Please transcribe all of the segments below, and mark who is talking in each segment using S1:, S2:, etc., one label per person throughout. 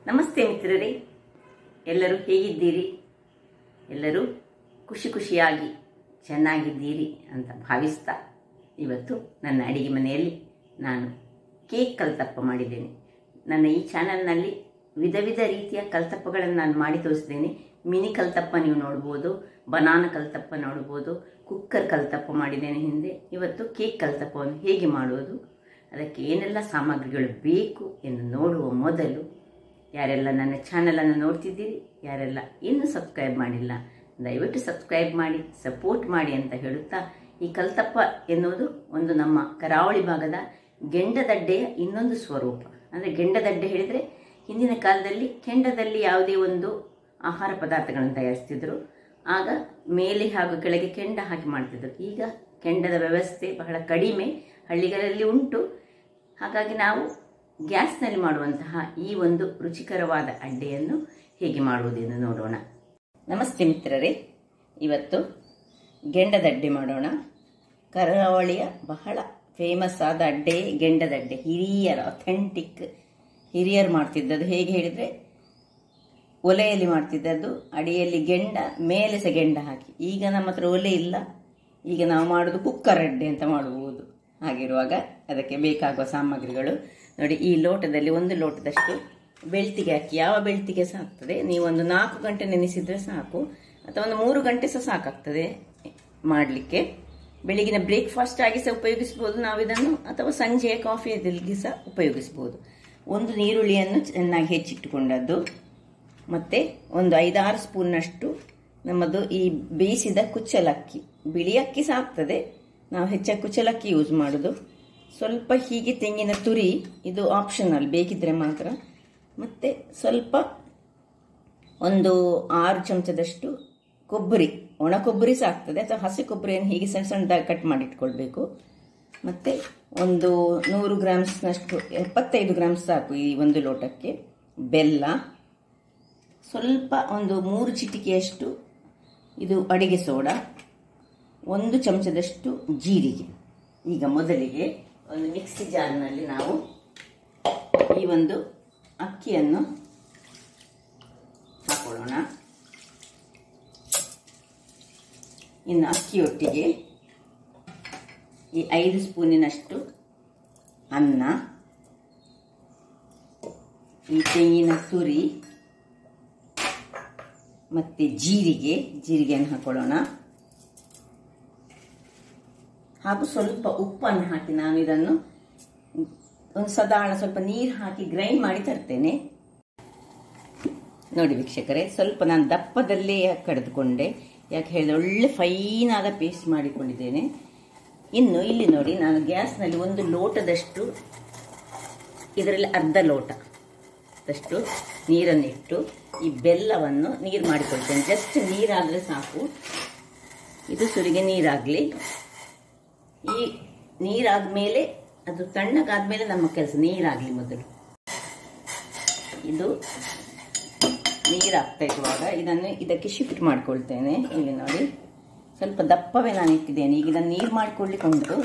S1: ನಮಸ್ತೆ ಮಿತ್ರರೇ, ಎಲ್ಲರೂ ಹೇಗಿದ್ದೀರಿ? ಎಲ್ಲರೂ ಖುಷಿಯಾಗಿ ಚೆನ್ನಾಗಿದ್ದೀರಿ ಅಂತ ಭಾವಿಸ್ತಾ ಇವತ್ತು ನನ್ನ ಅಡಿಗೆ ಮನೆಯಲ್ಲಿ ನಾನು ಕೇಕ್ ಕಲ್ತಪ್ಪ ಮಾಡಿದ್ದೇನೆ. ನನ್ನ ಈ ಚಾನಲ್ನಲ್ಲಿ ವಿಧ ರೀತಿಯ ಕಲ್ತಪ್ಪಗಳನ್ನು ನಾನು ಮಾಡಿ ತೋರಿಸಿದ್ದೇನೆ. ಮಿನಿ ಕಲ್ತಪ್ಪ ನೀವು ನೋಡ್ಬೋದು, ಬನಾನಾ ಕಲ್ತಪ್ಪ ನೋಡ್ಬೋದು, ಕುಕ್ಕರ್ ಕಲ್ತಪ್ಪ ಮಾಡಿದ್ದೇನೆ ಹಿಂದೆ. ಇವತ್ತು ಕೇಕ್ ಕಲ್ತಪ್ಪವನ್ನು ಹೇಗೆ ಮಾಡುವುದು, ಅದಕ್ಕೆ ಏನೆಲ್ಲ ಸಾಮಗ್ರಿಗಳು ಬೇಕು ಎಂದು ನೋಡುವ ಮೊದಲು ಯಾರೆಲ್ಲ ನನ್ನ ಚಾನಲನ್ನು ನೋಡ್ತಿದ್ದೀರಿ, ಯಾರೆಲ್ಲ ಇನ್ನೂ ಸಬ್ಸ್ಕ್ರೈಬ್ ಮಾಡಿಲ್ಲ, ದಯವಿಟ್ಟು ಸಬ್ಸ್ಕ್ರೈಬ್ ಮಾಡಿ ಸಪೋರ್ಟ್ ಮಾಡಿ ಅಂತ ಹೇಳುತ್ತಾ, ಈ ಕಲ್ತಪ್ಪ ಎನ್ನುವುದು ಒಂದು ನಮ್ಮ ಕರಾವಳಿ ಭಾಗದ ಗೆಂಡದಡ್ಡೆಯ ಇನ್ನೊಂದು ಸ್ವರೂಪ. ಅಂದರೆ ಗೆಂಡದಡ್ಡೆ ಹೇಳಿದರೆ ಹಿಂದಿನ ಕಾಲದಲ್ಲಿ ಕೆಂಡದಲ್ಲಿ ಯಾವುದೇ ಒಂದು ಆಹಾರ ಪದಾರ್ಥಗಳನ್ನು ತಯಾರಿಸ್ತಿದ್ರು. ಆಗ ಮೇಲೆ ಹಾಗೂ ಕೆಳಗೆ ಕೆಂಡ ಹಾಕಿ ಮಾಡ್ತಿದ್ರು. ಈಗ ಕೆಂಡದ ವ್ಯವಸ್ಥೆ ಬಹಳ ಕಡಿಮೆ ಹಳ್ಳಿಗಳಲ್ಲಿ ಉಂಟು. ಹಾಗಾಗಿ ನಾವು ಗ್ಯಾಸ್ನಲ್ಲಿ ಮಾಡುವಂತಹ ಈ ಒಂದು ರುಚಿಕರವಾದ ಅಡ್ಡೆಯನ್ನು ಹೇಗೆ ಮಾಡುವುದೆಂದು ನೋಡೋಣ. ನಮಸ್ತೆ ಮಿತ್ರರೇ, ಇವತ್ತು ಗೆಂಡದಡ್ಡೆ ಮಾಡೋಣ. ಕರಾವಳಿಯ ಬಹಳ ಫೇಮಸ್ ಆದ ಅಡ್ಡೆ ಗೆಂಡದಡ್ಡೆ. ಅಥೆಂಟಿಕ್ ಹಿರಿಯರು ಮಾಡ್ತಿದ್ದದ್ದು. ಹೇಗೆ ಹೇಳಿದರೆ ಒಲೆಯಲ್ಲಿ ಮಾಡ್ತಿದ್ದದ್ದು, ಅಡಿಯಲ್ಲಿ ಗೆಂಡ, ಮೇಲೆ ಸಹ ಗೆಂಡ ಹಾಕಿ. ಈಗ ನಮ್ಮ ಹತ್ರ ಒಲೆ ಇಲ್ಲ, ಈಗ ನಾವು ಮಾಡೋದು ಕುಕ್ಕರ್ ಅಡ್ಡೆ ಅಂತ ಮಾಡಬಹುದು. ಹಾಗಿರುವಾಗ ಅದಕ್ಕೆ ಬೇಕಾಗುವ ಸಾಮಗ್ರಿಗಳು ನೋಡಿ. ಈ ಲೋಟದಲ್ಲಿ 1 ಲೋಟದಷ್ಟು ಬೆಳ್ತಿಗೆ ಅಕ್ಕಿ. ಯಾವ ಬೆಳ್ತಿಗೆ ಸಹ ಆಗ್ತದೆ. ನೀವು ಒಂದು 4 ಗಂಟೆ ನೆನೆಸಿದ್ರೆ ಸಾಕು, ಅಥವಾ ಒಂದು 3 ಗಂಟೆ ಸಹ ಸಾಕಾಗ್ತದೆ ಮಾಡಲಿಕ್ಕೆ. ಬೆಳಿಗಿನ ಬ್ರೇಕ್ಫಾಸ್ಟ್ ಆಗಿ ಸಹ ಉಪಯೋಗಿಸ್ಬೋದು ನಾವು ಇದನ್ನು, ಅಥವಾ ಸಂಜೆಯ ಕಾಫಿಯಲ್ಲಿ ಸಹ ಉಪಯೋಗಿಸ್ಬೋದು. 1 ಈರುಳ್ಳಿಯನ್ನು ಚೆನ್ನಾಗಿ ಹೆಚ್ಚಿಟ್ಟುಕೊಂಡದ್ದು, ಮತ್ತು ಒಂದು 5-6 ಸ್ಪೂನ್ನಷ್ಟು ನಮ್ಮದು ಈ ಬೇಯಿಸಿದ ಕುಚ್ಚಲಕ್ಕಿ. ಬಿಳಿ ಅಕ್ಕಿ ಸಹ ಆಗ್ತದೆ, ನಾವು ಹೆಚ್ಚಾಗಿ ಕುಚ್ಚಲಕ್ಕಿ ಯೂಸ್ ಮಾಡೋದು. ಸ್ವಲ್ಪ ಹೀಗೆ ತೆಂಗಿನ ತುರಿ, ಇದು ಆಪ್ಷನಲ್, ಬೇಕಿದ್ರೆ ಮಾತ್ರ. ಮತ್ತು ಸ್ವಲ್ಪ ಒಂದು 6 ಚಮಚದಷ್ಟು ಕೊಬ್ಬರಿ, ಒಣ ಕೊಬ್ಬರಿ ಸಹ ಆಗ್ತದೆ, ಅಥವಾ ಹಸಿ ಕೊಬ್ಬರಿಯನ್ನು ಹೀಗೆ ಸಣ್ಣ ಸಣ್ಣದಾಗಿ ಕಟ್ ಮಾಡಿ ಇಟ್ಕೊಳ್ಬೇಕು. ಮತ್ತು ಒಂದು 100 ಗ್ರಾಮ್ಸ್ನಷ್ಟು, 75 ಗ್ರಾಮ್ಸ್ ಸಾಕು ಈ 1 ಲೋಟಕ್ಕೆ. ಬೆಲ್ಲ, ಸ್ವಲ್ಪ ಒಂದು 3 ಚಿಟಿಕೆಯಷ್ಟು ಇದು ಅಡಿಗೆ ಸೋಡಾ, 1 ಚಮಚದಷ್ಟು ಜೀರಿಗೆ. ಈಗ ಮೊದಲಿಗೆ ಒಂದು ಮಿಕ್ಸಿ ಜಾರ್ನಲ್ಲಿ ನಾವು ಈ ಒಂದು ಅಕ್ಕಿಯನ್ನು ಹಾಕೊಳ್ಳೋಣ. ಇನ್ನು ಅಕ್ಕಿಯೊಟ್ಟಿಗೆ ಈ 5 ಸ್ಪೂನಿನಷ್ಟು ಅನ್ನ, ಈ ತೆಂಗಿನ ತುರಿ ಮತ್ತು ಜೀರಿಗೆಯನ್ನು ಹಾಕೊಳ್ಳೋಣ. ಹಾಗೂ ಸ್ವಲ್ಪ ಉಪ್ಪನ್ನು ಹಾಕಿ ನಾನು ಇದನ್ನು ಒಂದು ಸಾಧಾರಣ ಸ್ವಲ್ಪ ನೀರು ಹಾಕಿ ಗ್ರೈಂಡ್ ಮಾಡಿ ತರ್ತೇನೆ. ನೋಡಿ ವೀಕ್ಷಕರೇ, ಸ್ವಲ್ಪ ನಾನು ದಪ್ಪದಲ್ಲೇ ಕಡಿದುಕೊಂಡೆ. ಯಾಕೆ ಹೇಳಿದ್ರೆ ಒಳ್ಳೆ ಫೈನ್ ಆದ ಪೇಸ್ಟ್ ಮಾಡಿಕೊಂಡಿದ್ದೇನೆ. ಇನ್ನು ಇಲ್ಲಿ ನೋಡಿ, ನಾನು ಗ್ಯಾಸ್ನಲ್ಲಿ 1 ಲೋಟದಷ್ಟು, ಇದರಲ್ಲಿ ಅರ್ಧ ಲೋಟದಷ್ಟು ನೀರನ್ನಿಟ್ಟು ಈ ಬೆಲ್ಲವನ್ನು ನೀರು ಮಾಡಿಕೊಳ್ತೇನೆ. ಜಸ್ಟ್ ನೀರಾದರೆ ಸಾಕು, ಇದು ಸುರಿಗೆ ನೀರಾಗಲಿ. ಈ ನೀರಾದ ಮೇಲೆ, ಅದು ತಣ್ಣಗಾದ್ಮೇಲೆ ನಮ್ಮ ಕೆಲಸ. ನೀರಾಗಲಿ ಮೊದಲು. ಇದು ನೀರಾಗ್ತಾ ಇರುವಾಗ ಇದಕ್ಕೆ ಶಿಫ್ಟ್ ಮಾಡ್ಕೊಳ್ತೇನೆ. ಇಲ್ಲಿ ನೋಡಿ, ಸ್ವಲ್ಪ ದಪ್ಪವೇ ನಾನು ಇಟ್ಟಿದ್ದೇನೆ. ಈಗ ಇದನ್ನು ನೀರು ಮಾಡಿಕೊಳ್ಳಿಕ್ಕೆ ಉಂಟು.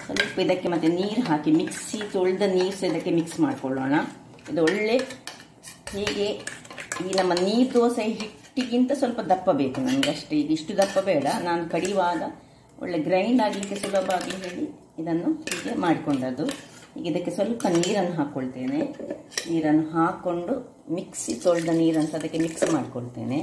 S1: ಸ್ವಲ್ಪ ಇದಕ್ಕೆ ಮತ್ತೆ ನೀರು ಹಾಕಿ ಮಿಕ್ಸಿ ತೊಳೆದ ನೀರು ಸಹ ಇದಕ್ಕೆ ಮಿಕ್ಸ್ ಮಾಡಿಕೊಳ್ಳೋಣ. ಇದು ಒಳ್ಳೆ ಹೀಗೆ ಈ ನಮ್ಮ ನೀರು ದೋಸೆ ಹಿಟ್ಟಿಗಿಂತ ಸ್ವಲ್ಪ ದಪ್ಪ ಬೇಕು ನನಗೆ ಅಷ್ಟೇ. ಈಗ ಇಷ್ಟು ದಪ್ಪ ಬೇಡ. ನಾನು ಕಡಿಯುವಾಗ ಒಳ್ಳೆ ಗ್ರೈಂಡ್ ಆಗಲಿಕ್ಕೆ ಸುಲಭ ಆಗಲಿ ಹೇಳಿ ಇದನ್ನು ಹೀಗೆ ಮಾಡಿಕೊಂಡದ್ದು. ಈಗ ಇದಕ್ಕೆ ಸ್ವಲ್ಪ ನೀರನ್ನು ಹಾಕ್ಕೊಳ್ತೇನೆ. ನೀರನ್ನು ಹಾಕ್ಕೊಂಡು ಮಿಕ್ಸಿ ತೊಳೆದ ನೀರಂತ ಅದಕ್ಕೆ ಮಿಕ್ಸ್ ಮಾಡಿಕೊಳ್ತೇನೆ.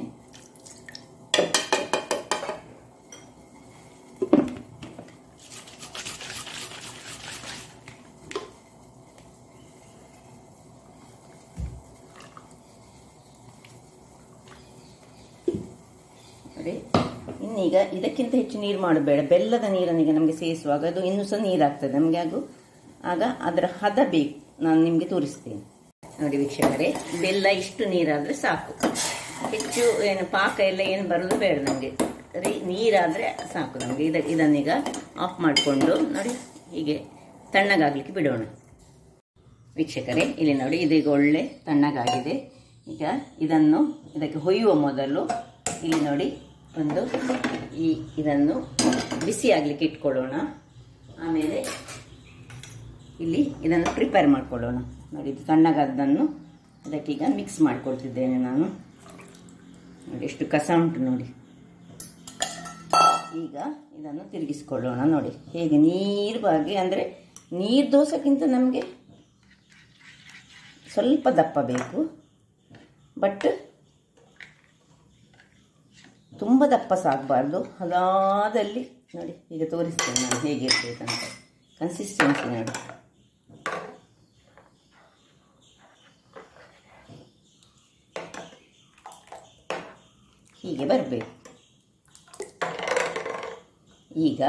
S1: ಇನ್ನೀಗ ಇದಕ್ಕಿಂತ ಹೆಚ್ಚು ನೀರು ಮಾಡಬೇಡ. ಬೆಲ್ಲದ ನೀರನ್ನು ಈಗ ನಮಗೆ ಸೇರಿಸುವಾಗ ಅದು ಇನ್ನೂ ಸಹ ನೀರಾಗ್ತದೆ ನಮಗೆ. ಆಗ ಅದರ ಹದ ಬೇಕು, ನಾನು ನಿಮಗೆ ತೋರಿಸ್ತೇನೆ. ನೋಡಿ ವೀಕ್ಷಕರೇ, ಬೆಲ್ಲ ಇಷ್ಟು ನೀರಾದರೆ ಸಾಕು. ಹೆಚ್ಚು ಏನು ಪಾಕ ಎಲ್ಲ ಏನು ಬರೋದು ಬೇಡ ನಮಗೆ, ನೀರಾದರೆ ಸಾಕು ನಮಗೆ. ಇದನ್ನೀಗ ಆಫ್ ಮಾಡಿಕೊಂಡು ನೋಡಿ ಹೀಗೆ ತಣ್ಣಗಾಗಲಿಕ್ಕೆ ಬಿಡೋಣ. ವೀಕ್ಷಕರೇ, ಇಲ್ಲಿ ನೋಡಿ, ಇದೀಗ ಒಳ್ಳೆ ತಣ್ಣಗಾಗಿದೆ. ಈಗ ಇದಕ್ಕೆ ಹೊಯ್ಯುವ ಮೊದಲು ಇಲ್ಲಿ ನೋಡಿ ಇದನ್ನು ಬಿಸಿ ಆಗಲಿಕ್ಕೆ ಇಟ್ಕೊಳ್ಳೋಣ. ಆಮೇಲೆ ಇಲ್ಲಿ ಇದನ್ನು ಪ್ರಿಪೇರ್ ಮಾಡ್ಕೊಳ್ಳೋಣ. ನೋಡಿ, ಇದು ತಣ್ಣಗಾದ್ದನ್ನು ಅದಕ್ಕೀಗ ಮಿಕ್ಸ್ ಮಾಡಿಕೊಳ್ತಿದ್ದೇನೆ ನಾನು. ನೋಡಿ ಎಷ್ಟು ಕಸ ಉಂಟು ನೋಡಿ. ಈಗ ಇದನ್ನು ತಿರುಗಿಸ್ಕೊಳ್ಳೋಣ. ನೋಡಿ ಹೇಗೆ ನೀರ್ವಾಗಿ, ಅಂದರೆ ನೀರು ದೋಸೆಗಿಂತ ನಮಗೆ ಸ್ವಲ್ಪ ದಪ್ಪ ಬೇಕು, ಬಟ್ ತುಂಬ ದಪ್ಪ ಸಾಗಬಾರ್ದು. ಹದಾದಲ್ಲಿ ನೋಡಿ ಈಗ ತೋರಿಸ್ತೇನೆ ನಾನು ಹೇಗಿರ್ಬೇಕಂತ. ಕನ್ಸಿಸ್ಟೆನ್ಸಿ ನೋಡಿ. ಹೀಗೆ ಬರಬೇಕು. ಈಗ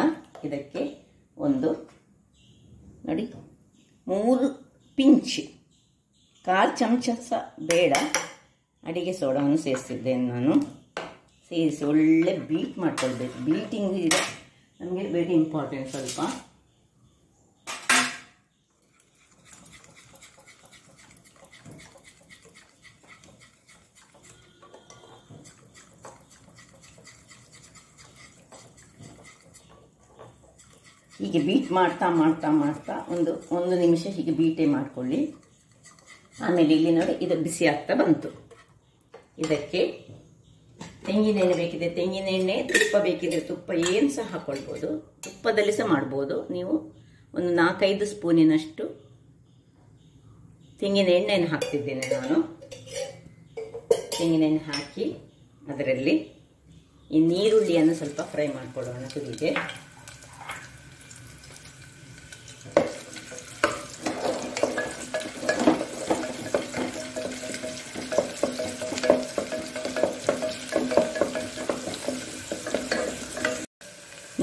S1: ಇದಕ್ಕೆ ಒಂದು ನೋಡಿ 3 ಪಿಂಚ್, 1/4 ಚಮಚ ಸಹ ಬೇಡ, ಅಡಿಗೆ ಸೋಡಾವನ್ನು ಸೇರಿಸಿದ್ದೇನೆ ನಾನು. ಸೇರಿಸಿ ಒಳ್ಳೆ ಬೀಟ್ ಮಾಡ್ಕೊಳ್ಬೇಕು. ಬೀಟಿಂಗ್ ಈಗ ನಮಗೆ ವೆರಿ ಇಂಪಾರ್ಟೆಂಟ್. ಸ್ವಲ್ಪ ಹೀಗೆ ಬೀಟ್ ಮಾಡ್ತಾ ಮಾಡ್ತಾ ಮಾಡ್ತಾ ಒಂದು ನಿಮಿಷ ಹೀಗೆ ಬೀಟೇ ಮಾಡಿಕೊಳ್ಳಿ. ಆಮೇಲೆ ಇಲ್ಲಿ ನೋಡಿ ಇದು ಬಿಸಿ ಆಗ್ತಾ ಬಂತು. ಇದಕ್ಕೆ ತೆಂಗಿನ ಎಣ್ಣೆ ಬೇಕಿದೆ ತೆಂಗಿನ ಎಣ್ಣೆ, ತುಪ್ಪ ಬೇಕಿದ್ರೆ ತುಪ್ಪ ಏನು ಸಹ ಹಾಕ್ಕೊಳ್ಬೋದು. ತುಪ್ಪದಲ್ಲಿ ಸಹ ಮಾಡ್ಬೋದು. ನೀವು ಒಂದು 4-5 ಸ್ಪೂನಿನಷ್ಟು ತೆಂಗಿನ ಎಣ್ಣೆಯನ್ನು ಹಾಕ್ತಿದ್ದೇನೆ ನಾನು. ತೆಂಗಿನ ಎಣ್ಣೆ ಹಾಕಿ ಅದರಲ್ಲಿ ಈ ನೀರುಳ್ಳಿಯನ್ನು ಸ್ವಲ್ಪ ಫ್ರೈ ಮಾಡಿಕೊಳ್ಳೋಣ ಕುದಿಗೆ.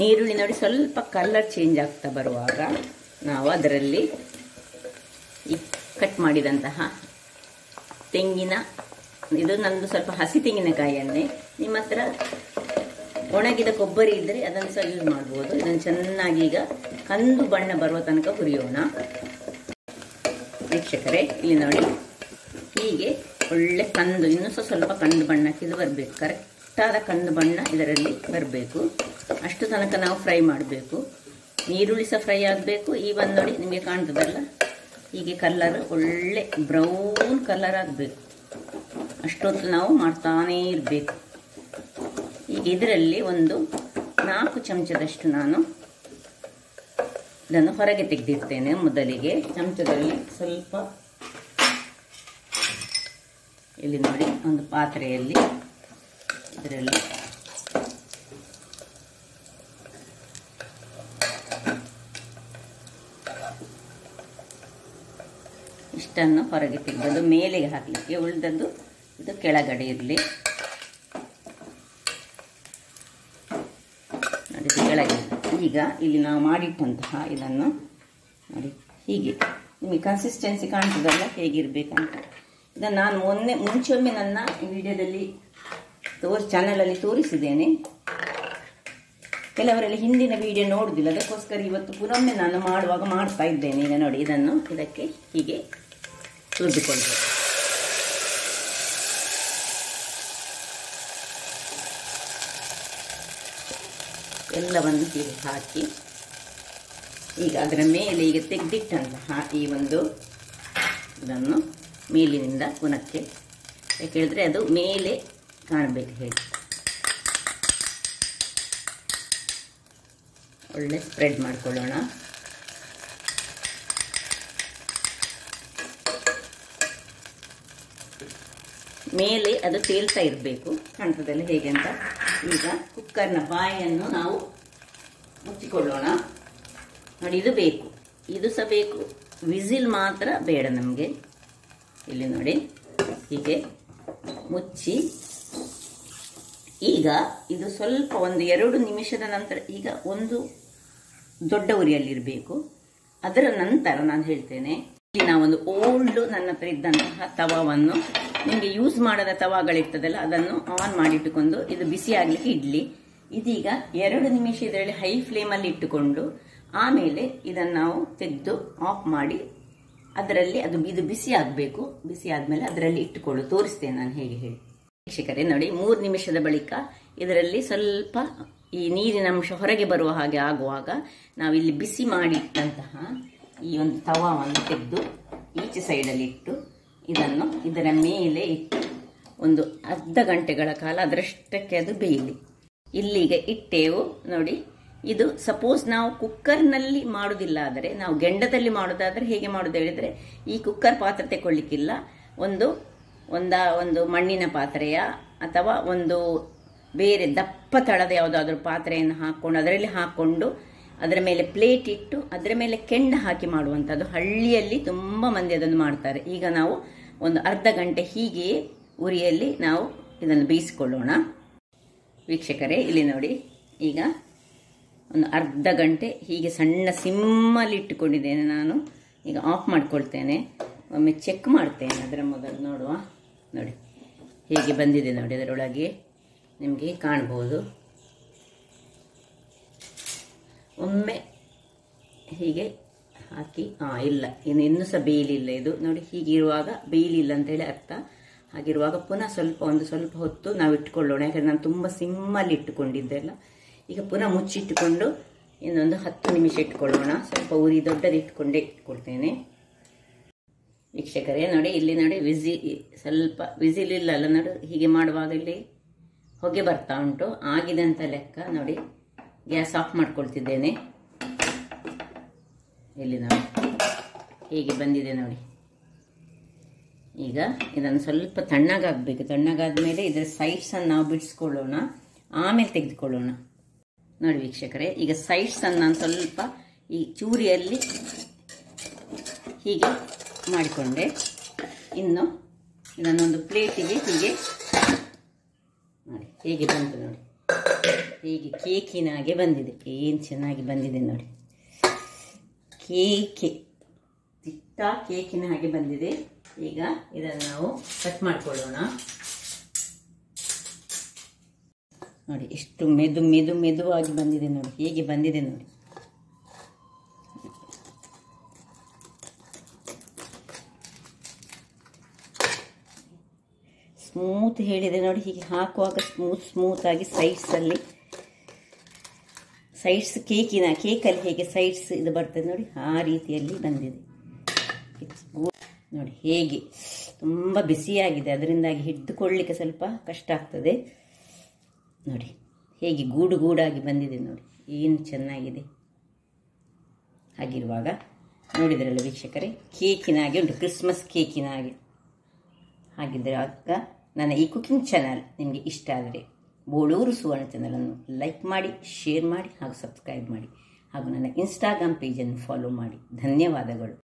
S1: ನೀರುಳ್ಳಿ ನೋಡಿ ಸ್ವಲ್ಪ ಕಲರ್ ಚೇಂಜ್ ಆಗ್ತಾ ಬರುವಾಗ ನಾವು ಅದರಲ್ಲಿ ಈ ಕಟ್ ಮಾಡಿದಂತಹ ತೆಂಗಿನ, ಇದು ನಂದು ಸ್ವಲ್ಪ ಹಸಿ ತೆಂಗಿನಕಾಯಿ ಎಣ್ಣೆ, ನಿಮ್ಮ ಹತ್ರ ಒಣಗಿದ ಕೊಬ್ಬರಿ ಇದ್ದರೆ ಅದನ್ನು ಸಹ ಯೂಸ್ ಮಾಡ್ಬೋದು. ಇದನ್ನು ಚೆನ್ನಾಗಿ ಈಗ ಕಂದು ಬಣ್ಣ ಬರುವ ತನಕ ಹುರಿಯೋಣ. ವೀಕ್ಷಕರೇ ಇಲ್ಲಿ ನೋಡಿ ಹೀಗೆ ಒಳ್ಳೆ ಕಂದು, ಇನ್ನೂ ಸಹ ಸ್ವಲ್ಪ ಕಂದು ಬಣ್ಣಕ್ಕೆ ಇದು ಬರಬೇಕು. ಕರೆಕ್ಟಾದ ಕಂದು ಬಣ್ಣ ಇದರಲ್ಲಿ ಬರಬೇಕು. ಅಷ್ಟು ತನಕ ನಾವು ಫ್ರೈ ಮಾಡಬೇಕು. ನೀರುಳ್ಳಿ ಸಹ ಫ್ರೈ ಆಗಬೇಕು. ಈವನ್ ನೋಡಿ ನಿಮಗೆ ಕಾಣ್ತದಲ್ಲ ಹೀಗೆ ಕಲರ್ ಒಳ್ಳೆ ಬ್ರೌನ್ ಕಲರ್ ಆಗಬೇಕು. ಅಷ್ಟೊತ್ತು ನಾವು ಮಾಡ್ತಾನೇ ಇರಬೇಕು. ಈಗ ಇದರಲ್ಲಿ ಒಂದು 4 ಚಮಚದಷ್ಟು ನಾನು ಇದನ್ನು ಹೊರಗೆ ತೆಗೆದಿರ್ತೇನೆ. ಮೊದಲಿಗೆ ಚಮಚದಲ್ಲಿ ಸ್ವಲ್ಪ ಇಲ್ಲಿ ನೋಡಿ ಒಂದು ಪಾತ್ರೆಯಲ್ಲಿ ಇದರಲ್ಲಿ ಇಷ್ಟನ್ನು ಹೊರಗೆ ತೆಗೆದು ಮೇಲೆಗೆ ಹಾಕಲಿಕ್ಕೆ, ಉಳಿದದ್ದು ಇದು ಕೆಳಗಡೆ ಇರಲಿ. ನೋಡಿ ಕೆಳಗೆ. ಈಗ ಇಲ್ಲಿ ನಾವು ಮಾಡಿಟ್ಟಂತಹ ಇದನ್ನು ನೋಡಿ ಹೀಗೆ ನಿಮಗೆ ಕನ್ಸಿಸ್ಟೆನ್ಸಿ ಕಾಣ್ತದಲ್ಲ ಹೇಗಿರಬೇಕಂತ. ಇದನ್ನು ನಾನು ಮುಂಚೊಮ್ಮೆ ನನ್ನ ವಿಡಿಯೋದಲ್ಲಿ ಚಾನಲಲ್ಲಿ ತೋರಿಸಿದ್ದೇನೆ. ಕೆಲವರಲ್ಲಿ ಹಿಂದಿನ ವಿಡಿಯೋ ನೋಡುವುದಿಲ್ಲ, ಅದಕ್ಕೋಸ್ಕರ ಇವತ್ತು ಪುನೊಮ್ಮೆ ನಾನು ಮಾಡುವಾಗ ಮಾಡ್ತಾ ಇದ್ದೇನೆ. ಈಗ ನೋಡಿ ಇದನ್ನು ಇದಕ್ಕೆ ಹೀಗೆ ತುರಿದುಕೊಳ್ಬೇಕು. ಎಲ್ಲವನ್ನು ಹೀಗೆ ಹಾಕಿ ಈಗ ಅದರ ಮೇಲೆ ಈಗ ತೆಗೆದಿಟ್ಟಂತಹ ಈ ಒಂದು ಇದನ್ನು ಮೇಲಿನಿಂದ ಪುನಕ್ಕೆ, ಯಾಕೆಳಿದ್ರೆ ಅದು ಮೇಲೆ ಕಾಣಬೇಕು ಹೇಗೆ ಒಳ್ಳೆ ಸ್ಪ್ರೆಡ್ ಮಾಡ್ಕೊಳ್ಳೋಣ. ಮೇಲೆ ಅದು ತೇಲ್ತಾ ಇರಬೇಕು. ಕಾಣ್ತದಲ್ಲ ಹೇಗೆ ಅಂತ. ಈಗ ಕುಕ್ಕರ್ನ ಬಾಯಿಯನ್ನು ನಾವು ಮುಚ್ಚಿಕೊಳ್ಳೋಣ. ನೋಡಿ ಇದು ಬೇಕು, ಇದು ಸಹ ಬೇಕು, ವಿಸಿಲ್ ಮಾತ್ರ ಬೇಡ ನಮಗೆ. ಇಲ್ಲಿ ನೋಡಿ ಹೀಗೆ ಮುಚ್ಚಿ ಈಗ ಇದು ಸ್ವಲ್ಪ ಒಂದು 2 ನಿಮಿಷದ ನಂತರ ಈಗ ಒಂದು ದೊಡ್ಡ ಉರಿಯಲ್ಲಿರಬೇಕು. ಅದರ ನಂತರ ನಾನು ಹೇಳ್ತೇನೆ, ಇಲ್ಲಿ ನಾವೊಂದು ಓಲ್ಡ್ ನನ್ನ ಹತ್ರ ಇದ್ದಂತಹ ತವಾವನ್ನು, ನಿಮಗೆ ಯೂಸ್ ಮಾಡದ ತವಾಗಳಿರ್ತದಲ್ಲ ಅದನ್ನು ಆನ್ ಮಾಡಿಟ್ಟುಕೊಂಡು ಇದು ಬಿಸಿ ಆಗಲಿಕ್ಕೆ ಇಡ್ಲಿ. ಇದೀಗ 2 ನಿಮಿಷ ಇದರಲ್ಲಿ ಹೈ ಫ್ಲೇಮಲ್ಲಿ ಇಟ್ಟುಕೊಂಡು ಆಮೇಲೆ ಇದನ್ನು ನಾವು ತೆಗೆದು ಆಫ್ ಮಾಡಿ ಅದರಲ್ಲಿ ಇದು ಬಿಸಿ ಆಗಬೇಕು. ಬಿಸಿ ಆದಮೇಲೆ ಅದರಲ್ಲಿ ಇಟ್ಟುಕೊಳ್ಳು. ತೋರಿಸ್ತೇನೆ ನಾನು ಹೇಗೆ ಹೇಳಿ. ವೀಕ್ಷಕರೇ ನೋಡಿ 3 ನಿಮಿಷದ ಬಳಿಕ ಇದರಲ್ಲಿ ಸ್ವಲ್ಪ ಈ ನೀರಿನ ಅಂಶ ಹೊರಗೆ ಬರುವ ಹಾಗೆ ಆಗುವಾಗ ನಾವಿಲ್ಲಿ ಬಿಸಿ ಮಾಡಿಟ್ಟಂತಹ ಈ ಒಂದು ತವಾವನ್ನು ತೆಗೆದು ಈಚೆ ಸೈಡಲ್ಲಿ ಇಟ್ಟು ಇದನ್ನು ಇದರ ಮೇಲೆ ಇಟ್ಟು ಒಂದು ಅರ್ಧ ಗಂಟೆಗಳ ಕಾಲ ಅದರಷ್ಟಕ್ಕೆ ಅದು ಬೇಯಲಿ. ಇಲ್ಲಿಗೆ ಇಟ್ಟೇವು ನೋಡಿ. ಇದು ಸಪೋಸ್ ನಾವು ಕುಕ್ಕರ್ನಲ್ಲಿ ಮಾಡೋದಿಲ್ಲ ಆದರೆ, ನಾವು ಗೆಂಡದಲ್ಲಿ ಮಾಡೋದಾದರೆ ಹೇಗೆ ಮಾಡೋದು ಹೇಳಿದರೆ, ಈ ಕುಕ್ಕರ್ ಪಾತ್ರೆ ತಗೊಳ್ಳಿಕ್ಕಿಲ್ಲ, ಒಂದು ಮಣ್ಣಿನ ಪಾತ್ರೆಯ ಅಥವಾ ಒಂದು ಬೇರೆ ದಪ್ಪ ತಳದ ಯಾವುದಾದ್ರೂ ಪಾತ್ರೆಯನ್ನು ಹಾಕ್ಕೊಂಡು ಅದರಲ್ಲಿ ಹಾಕ್ಕೊಂಡು ಅದರ ಮೇಲೆ ಪ್ಲೇಟ್ ಇಟ್ಟು ಅದರ ಮೇಲೆ ಕೆಂಡ ಹಾಕಿ ಮಾಡುವಂಥದ್ದು. ಹಳ್ಳಿಯಲ್ಲಿ ತುಂಬ ಮಂದಿ ಅದನ್ನು ಮಾಡ್ತಾರೆ. ಈಗ ನಾವು ಒಂದು ಅರ್ಧ ಗಂಟೆ ಹೀಗೆ ಉರಿಯಲ್ಲಿ ನಾವು ಇದನ್ನು ಬೇಯಿಸಿಕೊಳ್ಳೋಣ. ವೀಕ್ಷಕರೇ, ಇಲ್ಲಿ ನೋಡಿ, ಈಗ ಒಂದು ಅರ್ಧ ಗಂಟೆ ಹೀಗೆ ಸಣ್ಣ ಸಿಮ್ಮಲ್ಲಿ ಇಟ್ಟುಕೊಂಡಿದ್ದೇನೆ ನಾನು. ಈಗ ಆಫ್ ಮಾಡ್ಕೊಳ್ತೇನೆ, ಒಮ್ಮೆ ಚೆಕ್ ಮಾಡ್ತೇನೆ ಅದರ ಮೊದಲು ನೋಡುವ. ನೋಡಿ ಹೇಗೆ ಬಂದಿದೆ ನೋಡಿ, ಅದರೊಳಗೆ ನಿಮಗೆ ಕಾಣ್ಬೋದು. ಒಮ್ಮೆ ಹೀಗೆ ಹಾಕಿ ಇಲ್ಲ, ಇನ್ನೂ ಸಹ ಬೇಯಲಿಲ್ಲ ಇದು ನೋಡಿ. ಹೀಗಿರುವಾಗ ಬೇಯಲಿಲ್ಲ ಅಂತೇಳಿ ಅರ್ಥ. ಹಾಗಿರುವಾಗ ಪುನಃ ಸ್ವಲ್ಪ ಹೊತ್ತು ನಾವು ಇಟ್ಕೊಳ್ಳೋಣ. ಯಾಕಂದರೆ ನಾನು ತುಂಬ ಸಿಮ್ಮಲ್ಲಿ ಇಟ್ಟುಕೊಂಡಿದ್ದೆಲ್ಲ. ಈಗ ಪುನಃ ಮುಚ್ಚಿಟ್ಟುಕೊಂಡು ಇನ್ನೊಂದು 10 ನಿಮಿಷ ಇಟ್ಕೊಳ್ಳೋಣ. ಸ್ವಲ್ಪ ಉರಿ ದೊಡ್ಡದು ಇಟ್ಕೊಳ್ತೇನೆ. ವೀಕ್ಷಕರೇ ನೋಡಿ, ಇಲ್ಲಿ ನೋಡಿ ಸ್ವಲ್ಪ ವಿಸಿಲ್ ಇಲ್ಲ ಅಲ್ಲ ನೋಡಿ. ಹೀಗೆ ಮಾಡುವಾಗ ಇಲ್ಲಿ ಹೊಗೆ ಬರ್ತಾ ಉಂಟು. ಆಗಿದೆ ಅಂತ ಲೆಕ್ಕ ನೋಡಿ. ಗ್ಯಾಸ್ ಆಫ್ ಮಾಡ್ಕೊಳ್ತಿದ್ದೇನೆ. ಇಲ್ಲಿ ನೋಡಿ ಹೇಗೆ ಬಂದಿದೆ ನೋಡಿ. ಈಗ ಇದನ್ನು ಸ್ವಲ್ಪ ತಣ್ಣಗಾಗಬೇಕು. ತಣ್ಣಗಾದ ಮೇಲೆ ಇದರ ಸೈಡ್ಸನ್ನು ನಾವು ಬಿಡಿಸ್ಕೊಳ್ಳೋಣ, ಆಮೇಲೆ ತೆಗೆದುಕೊಳ್ಳೋಣ. ನೋಡಿ ವೀಕ್ಷಕರೇ, ಈಗ ಸೈಡ್ಸನ್ನು ನಾನು ಸ್ವಲ್ಪ ಈ ಚೂರಿಯಲ್ಲಿ ಹೀಗೆ ಮಾಡಿಕೊಂಡೆ. ಇನ್ನು ಇದನ್ನೊಂದು ಪ್ಲೇಟಿಗೆ ಹೀಗೆ ನೋಡಿ ಹೇಗೆ ಬಂತು ನೋಡಿ. ಹೀಗೆ ಕೇಕಿನಾಗೆ ಬಂದಿದೆ. ಏನು ಚೆನ್ನಾಗಿ ಬಂದಿದೆ ನೋಡಿ. ಕೇಕಿನ ಹಾಗೆ ಬಂದಿದೆ. ಈಗ ಇದನ್ನು ನಾವು ಕಟ್ ಮಾಡಿಕೊಳ್ಳೋಣ. ನೋಡಿ ಎಷ್ಟು ಮೆದುವಾಗಿ ಬಂದಿದೆ ನೋಡಿ. ಹೇಗೆ ಬಂದಿದೆ ನೋಡಿ. ಸ್ಮೂತ್ ಹೇಳಿದೆ ನೋಡಿ. ಹೀಗೆ ಹಾಕುವಾಗ ಸ್ಮೂತ್ ಆಗಿ ಸೈಡ್ಸ್ ಕೇಕಲ್ಲಿ ಹೇಗೆ ಸೈಡ್ಸ್ ಇದು ಬರ್ತದೆ ನೋಡಿ, ಆ ರೀತಿಯಲ್ಲಿ ಬಂದಿದೆ ನೋಡಿ. ಹೇಗೆ ತುಂಬ ಬಿಸಿಯಾಗಿದೆ, ಅದರಿಂದಾಗಿ ಹಿಡಿದುಕೊಳ್ಳಿಕ್ಕೆ ಸ್ವಲ್ಪ ಕಷ್ಟ ಆಗ್ತದೆ ನೋಡಿ. ಹೇಗೆ ಗೂಡಾಗಿ ಬಂದಿದೆ ನೋಡಿ, ಏನು ಚೆನ್ನಾಗಿದೆ. ಹಾಗಿರುವಾಗ ನೋಡಿದ್ರಲ್ಲ ವೀಕ್ಷಕರೇ, ಕೇಕಿನಾಗೆ ಉಂಟು, ಕ್ರಿಸ್ಮಸ್ ಕೇಕಿನಾಗೆ. ಹಾಗಿದ್ದರೆ ಆಗ ನನ್ನ ಈ ಕುಕಿಂಗ್ ಚಾನಲ್ ನಿಮಗೆ ಇಷ್ಟ ಆದರೆ ಬೋಳೂರು ಸುವರ್ಣ ಚಾನಲನ್ನು ಲೈಕ್ ಮಾಡಿ, ಶೇರ್ ಮಾಡಿ ಹಾಗೂ ಸಬ್ಸ್ಕ್ರೈಬ್ ಮಾಡಿ. ಹಾಗೂ ನನ್ನ ಇನ್ಸ್ಟಾಗ್ರಾಮ್ ಪೇಜನ್ನು ಫಾಲೋ ಮಾಡಿ. ಧನ್ಯವಾದಗಳು.